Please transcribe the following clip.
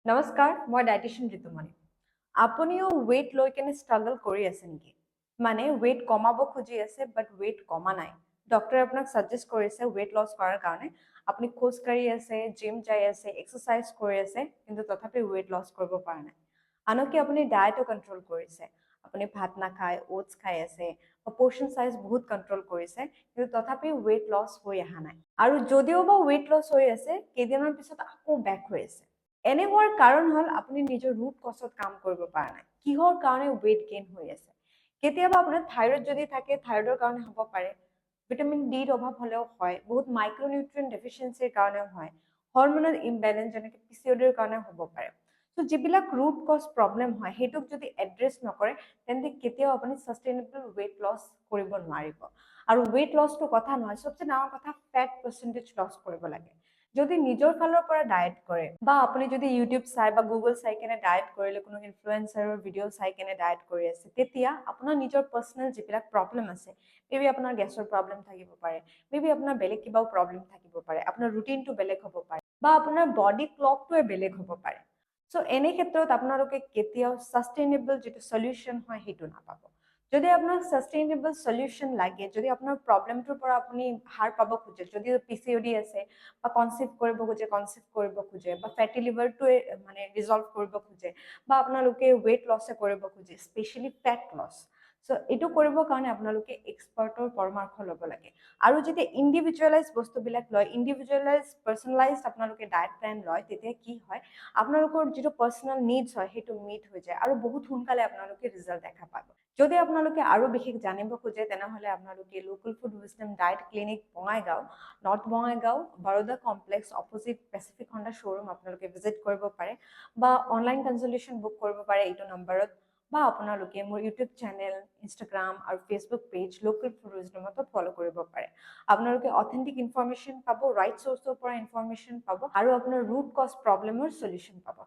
নমস্কাৰ, মই ডায়েটিচিয়ান ঋতুমণি। আপুনিও ৱেইট লৈ কেনে ষ্ট্ৰাগল কৰি আছে নেকি? মানে ৱেইট কমাব খুজি আছে বাট ৱেইট কমা নাই। ডক্টৰে আপোনাক ছাজেষ্ট কৰিছে ৱেইট লছ কৰাৰ কাৰণে। আপুনি খোজ কাঢ়ি আছে, জিম যাই আছে, এক্সাৰচাইজ কৰি আছে, কিন্তু তথাপি ৱেইট লছ কৰিব পৰা নাই। আনকি আপুনি ডায়েটো কণ্ট্ৰল কৰিছে। আপুনি ভাত নাখায়, ওটছ খাই আছে, পৰ্চন চাইজ বহুত কণ্ট্ৰল কৰিছে, কিন্তু তথাপি ৱেইট লছ হৈ অহা নাই। আৰু যদিও বা ৱেইট লছ হৈ আছে, কেইদিনমানৰ পিছত আকৌ বেক হৈ আছে। এনে হোৱাৰ কাৰণ হ'ল আপুনি নিজৰ ৰুট কজত কাম কৰিব পৰা নাই। কিহৰ কাৰণে ৱেইট গেইন হৈ আছে? কেতিয়াবা আপোনাৰ থাইৰয়ড যদি থাকে, থাইৰয়ডৰ কাৰণে হ'ব পাৰে। ভিটামিন ডিৰ অভাৱ হ'লেও হয়, বহুত মাইক্ৰনিউট্ৰিয়েণ্ট ডেফিচিয়েঞ্চিৰ কাৰণেও হয়, হৰম'নেল ইমবেলেঞ্চ যেনেকৈ পিচিঅ'ডিৰ কাৰণে হ'ব পাৰে। চ' যিবিলাক ৰুট কজ প্ৰব্লেম হয়, সেইটোক যদি এড্ৰেছ নকৰে, তেন্তে কেতিয়াও আপুনি ছাষ্টেইনেবল ৱেইট লছ কৰিব নোৱাৰিব। আৰু ৱেইট লছটো কথা নহয়, চবচে ডাঙৰ কথা ফেট পাৰ্চেণ্টেজ লছ কৰিব লাগে। যদি নিজৰ ফালৰ পৰা ডায়েট কৰে বা আপুনি যদি ইউটিউব চাই বা গুগল চাই কেনে ডায়েট কৰিলে, কোনো ইনফ্লুৱেঞ্চাৰৰ ভিডিঅ' চাই কেনে ডায়েট কৰি আছে, তেতিয়া আপোনাৰ নিজৰ পাৰ্চনেল যিবিলাক প্ৰব্লেম আছে, মেবি আপোনাৰ গেছৰ প্ৰব্লেম থাকিব পাৰে, মেবি আপোনাৰ বেলেগ কিবাও প্ৰব্লেম থাকিব পাৰে, আপোনাৰ ৰুটিনটো বেলেগ হ'ব পাৰে বা আপোনাৰ বডি ক্লকটোৱে বেলেগ হ'ব পাৰে। চ' এনে ক্ষেত্ৰত আপোনালোকে কেতিয়াও ছাষ্টেইনেবল যিটো সলিউশ্যন হয় সেইটো নাপাব। যদি আপোনাক ছাষ্টেইনেবল সলিউশ্যন লাগে, যদি আপোনাৰ প্ৰব্লেমটোৰ পৰা আপুনি হাৰ পাব খোজে, যদি পিচিঅ'ডি আছে বা কনচিভ কৰিব খোজে বা ফেটি লিভাৰটোৱে মানে ৰিজল্ভ কৰিব খোজে বা আপোনালোকে ৱেইট লছে কৰিব খোজে, স্পেচিয়েলি ফেট লছ। চ' এইটো কৰিবৰ কাৰণে আপোনালোকে এক্সপাৰ্টৰ পৰামৰ্শ ল'ব লাগে। আৰু যেতিয়া ইণ্ডিভিজুৱেলাইজ বস্তুবিলাক লয়, ইণ্ডিভিজুৱেলাইজ পাৰ্চনেলাইজ আপোনালোকে ডায়েট প্লেন লয়, তেতিয়া কি হয়, আপোনালোকৰ যিটো পাৰ্চনেল নিডছ হয় সেইটো মিট হৈ যায় আৰু বহুত সোনকালে আপোনালোকে ৰিজাল্ট দেখা পাব। যদি আপোনালোকে আৰু বিশেষ জানিব খোজে, তেনেহ'লে আপোনালোকে local food wisdom diet clinic Bongaigaon, north Bongaigaon, Baroda complex opposite Pacific Honda showroom আপোনালোকে ভিজিট কৰিব পাৰে বা অনলাইন কনচালটেশ্যন বুক কৰিব পাৰে এইটো নম্বৰত, বা আপোনালোকে মোৰ ইউটিউব চেনেল, ইনষ্টাগ্ৰাম আৰু ফেচবুক পেজ লোকেল ফুড উইজডমতো ফ'ল' কৰিব পাৰে। আপোনালোকে অথেণ্টিক ইনফৰমেশ্যন পাব, ৰাইট চ'ৰ্চৰ পৰা ইনফৰমেশ্যন পাব আৰু আপোনাৰ ৰুট কজ প্ৰব্লেমৰ সলিউশ্যন পাব।